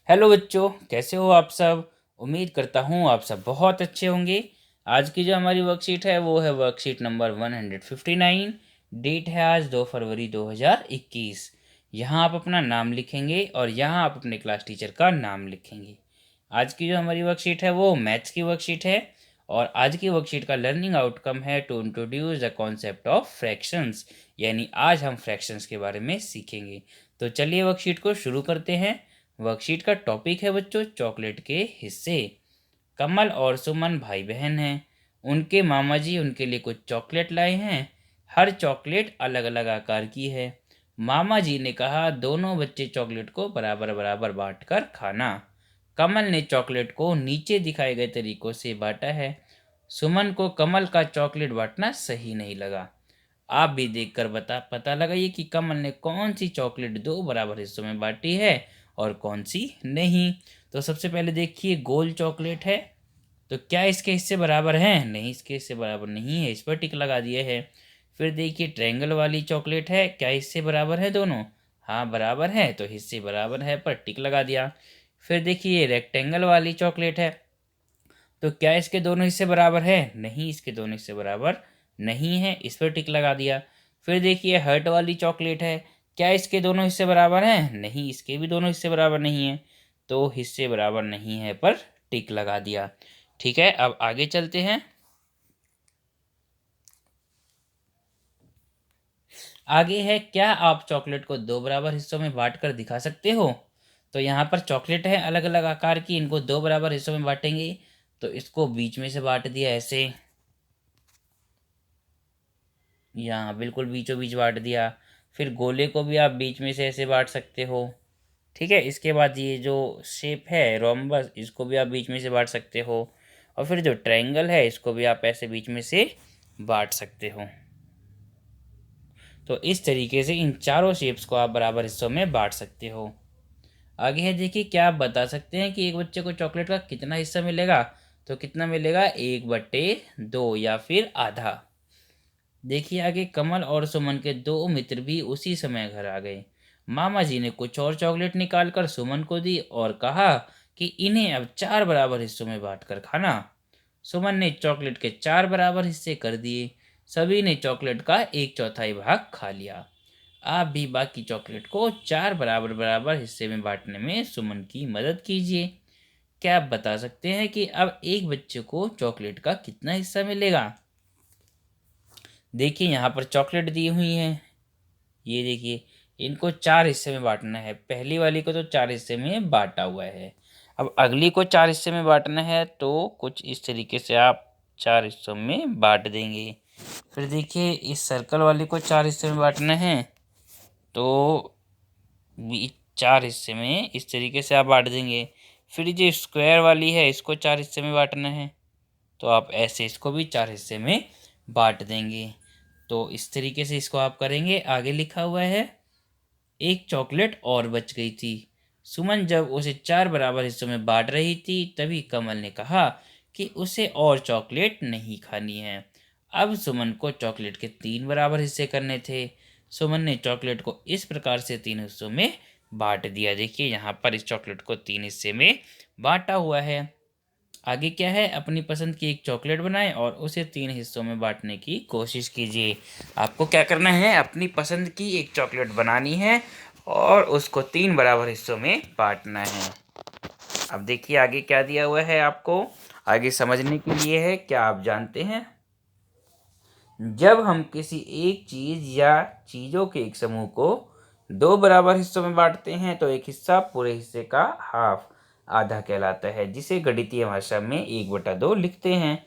Hello बच्चों, कैसे हो आप सब। उम्मीद करता हूँ आप सब बहुत अच्छे होंगे। आज की जो हमारी वर्कशीट है वो है वर्कशीट नंबर 159। डेट है आज 2 फरवरी 2021। यहाँ आप अपना नाम लिखेंगे और यहाँ आप अपने क्लास टीचर का नाम लिखेंगे। आज की जो हमारी वर्कशीट है वो मैथ्स की वर्कशीट है और आज की वर्कशीट का लर्निंग आउटकम है to introduce the concept of fractions. यानी आज हम फ्रैक्शंस के बारे में सीखेंगे। तो चलिए वर्कशीट को शुरू करते हैं। वर्कशीट का टॉपिक है बच्चों चॉकलेट के हिस्से। कमल और सुमन भाई बहन हैं। उनके मामा जी उनके लिए कुछ चॉकलेट लाए हैं। हर चॉकलेट अलग अलग आकार की है। मामा जी ने कहा दोनों बच्चे चॉकलेट को बराबर बराबर बांट कर खाना। कमल ने चॉकलेट को नीचे दिखाए गए तरीकों से बांटा है। सुमन को कमल का चॉकलेट बांटना सही नहीं लगा। आप भी देखकर पता लगाइए कि कमल ने कौन सी चॉकलेट दो बराबर हिस्सों में बांटी है और कौन सी नहीं। तो सबसे पहले देखिए गोल चॉकलेट है, तो क्या इसके हिस्से बराबर हैं? नहीं, इसके हिस्से बराबर नहीं है, इस पर टिक लगा दिए है। फिर देखिए ट्रायंगल वाली चॉकलेट है, क्या हिस्से बराबर है दोनों? हाँ बराबर है, तो हिस्से बराबर है पर टिक लगा दिया। फिर देखिए रेक्टेंगल वाली चॉकलेट है, तो क्या इसके दोनों हिस्से बराबर है? नहीं, इसके दोनों हिस्से बराबर नहीं है, इस पर टिक लगा दिया। फिर देखिए हर्ट वाली चॉकलेट है, क्या इसके दोनों हिस्से बराबर हैं? नहीं, इसके भी दोनों हिस्से बराबर नहीं हैं, तो हिस्से बराबर नहीं है पर टिक लगा दिया। ठीक है, अब आगे चलते हैं। आगे है क्या आप चॉकलेट को दो बराबर हिस्सों में बांट कर दिखा सकते हो? तो यहाँ पर चॉकलेट है अलग अलग आकार की, इनको दो बराबर हिस्सों में बांटेंगे। तो इसको बीच में से बांट दिया ऐसे, यहाँ बिल्कुल बीचों बीच बांट दिया। फिर गोले को भी आप बीच में से ऐसे बांट सकते हो। ठीक है, इसके बाद ये जो शेप है रोम्बस, इसको भी आप बीच में से बांट सकते हो। और फिर जो ट्रायंगल है इसको भी आप ऐसे बीच में से बांट सकते हो। तो इस तरीके से इन चारों शेप्स को आप बराबर हिस्सों में बांट सकते हो। आगे है देखिए, क्या आप बता सकते हैं कि एक बच्चे को चॉकलेट का कितना हिस्सा मिलेगा? तो कितना मिलेगा? 1/2 या फिर आधा। देखिए आगे कमल और सुमन के दो मित्र भी उसी समय घर आ गए। मामा जी ने कुछ और चॉकलेट निकाल कर सुमन को दी और कहा कि इन्हें अब 4 बराबर हिस्सों में बांट कर खाना। सुमन ने चॉकलेट के 4 बराबर हिस्से कर दिए। सभी ने चॉकलेट का 1/4 भाग खा लिया। आप भी बाकी चॉकलेट को 4 बराबर बराबर हिस्से में बांटने में सुमन की मदद कीजिए। क्या आप बता सकते हैं कि अब एक बच्चे को चॉकलेट का कितना हिस्सा मिलेगा? देखिए यहाँ पर चॉकलेट दी हुई है, ये देखिए, इनको 4 हिस्से में बांटना है। पहली वाली को तो 4 हिस्से में बांटा हुआ है। अब अगली को 4 हिस्से में बांटना है, तो कुछ इस तरीके से आप 4 हिस्सों में बांट देंगे। फिर देखिए इस सर्कल वाली को 4 हिस्से में बांटना है, तो 4 हिस्से में इस तरीके से आप बांट देंगे। फिर जो स्क्वायर वाली है इसको 4 हिस्से में बांटना है, तो आप ऐसे इसको भी 4 हिस्से में बांट देंगे। तो इस तरीके से इसको आप करेंगे। आगे लिखा हुआ है एक चॉकलेट और बच गई थी। सुमन जब उसे 4 बराबर हिस्सों में बांट रही थी तभी कमल ने कहा कि उसे और चॉकलेट नहीं खानी है। अब सुमन को चॉकलेट के 3 बराबर हिस्से करने थे। सुमन ने चॉकलेट को इस प्रकार से 3 हिस्सों में बांट दिया। देखिए यहाँ पर इस चॉकलेट को 3 हिस्से में बांटा हुआ है। आगे क्या है, अपनी पसंद की एक चॉकलेट बनाएं और उसे 3 हिस्सों में बांटने की कोशिश कीजिए। आपको क्या करना है, अपनी पसंद की एक चॉकलेट बनानी है और उसको 3 बराबर हिस्सों में बांटना है। अब देखिए आगे क्या दिया हुआ है आपको, आगे समझने के लिए है। क्या आप जानते हैं, जब हम किसी एक चीज़ या चीज़ों के एक समूह को 2 बराबर हिस्सों में बांटते हैं तो एक हिस्सा पूरे हिस्से का हाफ आधा कहलाता है, जिसे गणितीय भाषा में 1/2 लिखते हैं।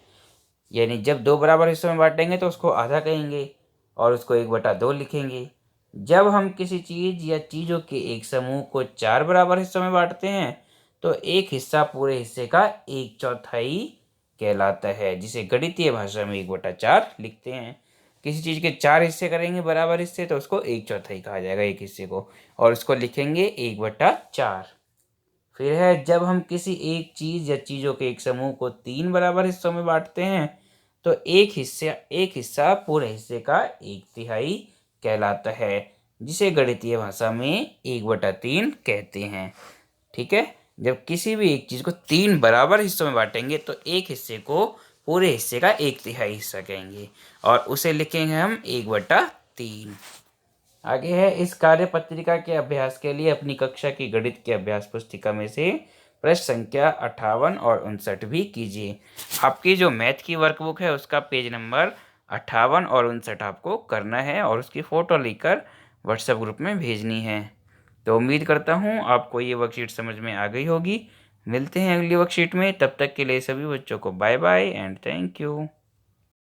यानी जब 2 बराबर हिस्सों में बांटेंगे तो उसको आधा कहेंगे और उसको 1/2 लिखेंगे। जब हम किसी चीज़ या चीज़ों के एक समूह को 4 बराबर हिस्सों में बांटते हैं तो एक हिस्सा पूरे हिस्से का 1/4 कहलाता है, जिसे गणितीय भाषा में 1/4 लिखते हैं। किसी चीज़ के 4 हिस्से करेंगे बराबर हिस्से तो उसको 1/4 कहा जाएगा एक हिस्से को, और उसको लिखेंगे 1/4। फिर है जब हम किसी एक चीज़ या चीज़ों के एक समूह को 3 बराबर हिस्सों में बांटते हैं तो एक हिस्सा पूरे हिस्से का 1/3 कहलाता है, जिसे गणितीय भाषा में 1/3 कहते हैं। ठीक है, जब किसी भी एक चीज़ को 3 बराबर हिस्सों में बांटेंगे तो एक हिस्से को पूरे हिस्से का 1/3 हिस्सा कहेंगे और उसे लिखेंगे हम 1/3। आगे है, इस कार्य पत्रिका के अभ्यास के लिए अपनी कक्षा की गणित के अभ्यास पुस्तिका में से प्रश्न संख्या 58 और 59 भी कीजिए। आपकी जो मैथ की वर्कबुक है उसका पेज नंबर 58 और 59 आपको करना है और उसकी फ़ोटो लेकर व्हाट्सएप ग्रुप में भेजनी है। तो उम्मीद करता हूँ आपको ये वर्कशीट समझ में आ गई होगी। मिलते हैं अगली वर्कशीट में, तब तक के लिए सभी बच्चों को bye bye and thank you.